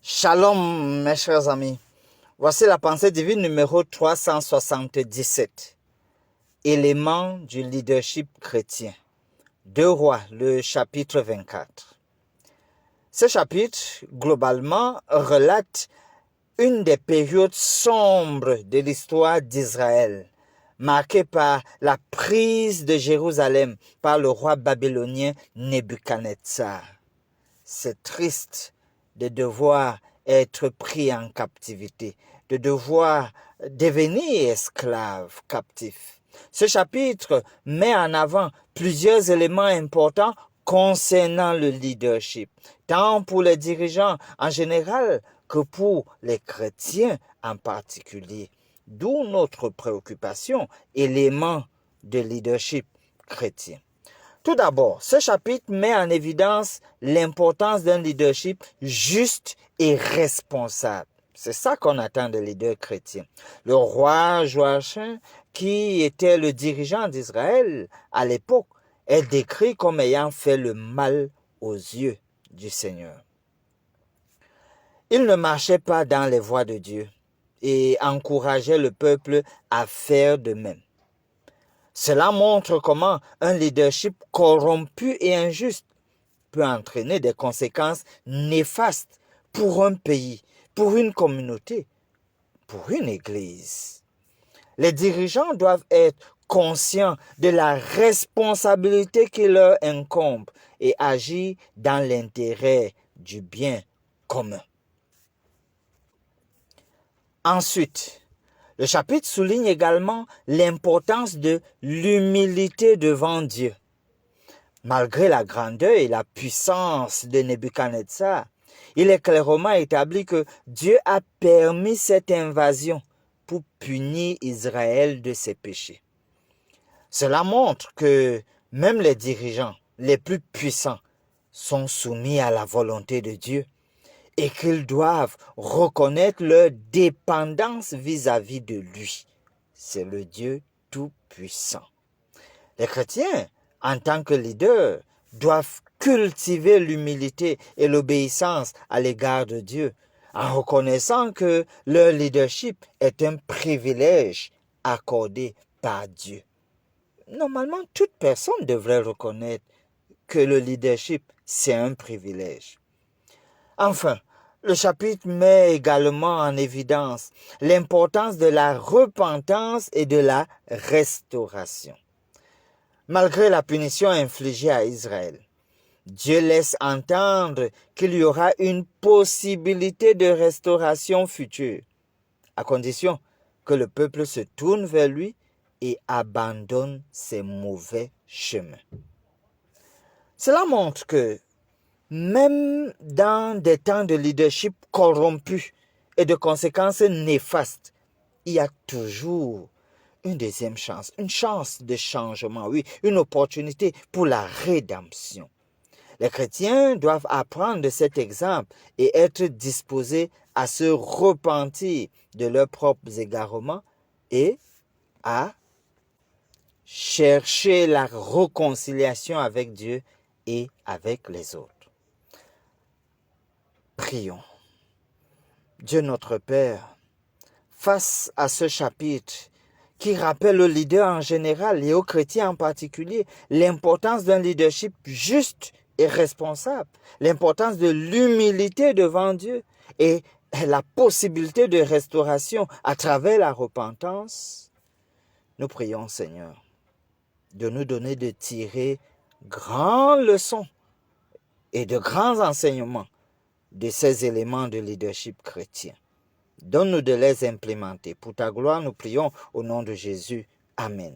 Shalom mes chers amis, voici la pensée divine numéro 377. Éléments du leadership chrétien. 2 Rois, le chapitre 24. Ce chapitre, globalement, relate une des périodes sombres de l'histoire d'Israël, marquée par la prise de Jérusalem par le roi babylonien Nebuchadnezzar. C'est triste de devoir être pris en captivité, de devoir devenir esclave captif. Ce chapitre met en avant plusieurs éléments importants concernant le leadership, tant pour les dirigeants en général que pour les chrétiens en particulier. D'où notre préoccupation, élément de leadership chrétien. Tout d'abord, ce chapitre met en évidence l'importance d'un leadership juste et responsable. C'est ça qu'on attend des leaders chrétiens. Le roi Joachim, qui était le dirigeant d'Israël à l'époque, est décrit comme ayant fait le mal aux yeux du Seigneur. Il ne marchait pas dans les voies de Dieu et encourageait le peuple à faire de même. Cela montre comment un leadership corrompu et injuste peut entraîner des conséquences néfastes pour un pays, pour une communauté, pour une église. Les dirigeants doivent être conscients de la responsabilité qui leur incombe et agir dans l'intérêt du bien commun. Ensuite, le chapitre souligne également l'importance de l'humilité devant Dieu. Malgré la grandeur et la puissance de Nebuchadnezzar, il est clairement établi que Dieu a permis cette invasion pour punir Israël de ses péchés. Cela montre que même les dirigeants les plus puissants sont soumis à la volonté de Dieu et qu'ils doivent reconnaître leur dépendance vis-à-vis de lui. C'est le Dieu tout-puissant. Les chrétiens, en tant que leaders, doivent cultiver l'humilité et l'obéissance à l'égard de Dieu, en reconnaissant que leur leadership est un privilège accordé par Dieu. Normalement, toute personne devrait reconnaître que le leadership, c'est un privilège. Enfin, le chapitre met également en évidence l'importance de la repentance et de la restauration. Malgré la punition infligée à Israël, Dieu laisse entendre qu'il y aura une possibilité de restauration future, à condition que le peuple se tourne vers lui et abandonne ses mauvais chemins. Cela montre que même dans des temps de leadership corrompu et de conséquences néfastes, il y a toujours une deuxième chance, une chance de changement, oui, une opportunité pour la rédemption. Les chrétiens doivent apprendre de cet exemple et être disposés à se repentir de leurs propres égarements et à chercher la réconciliation avec Dieu et avec les autres. Prions. Dieu notre Père, face à ce chapitre qui rappelle aux leaders en général et aux chrétiens en particulier l'importance d'un leadership juste et responsable, l'importance de l'humilité devant Dieu et la possibilité de restauration à travers la repentance, nous prions Seigneur de nous donner de tirer grandes leçons et de grands enseignements de ces éléments de leadership chrétien. Donne-nous de les implémenter. Pour ta gloire, nous prions au nom de Jésus. Amen.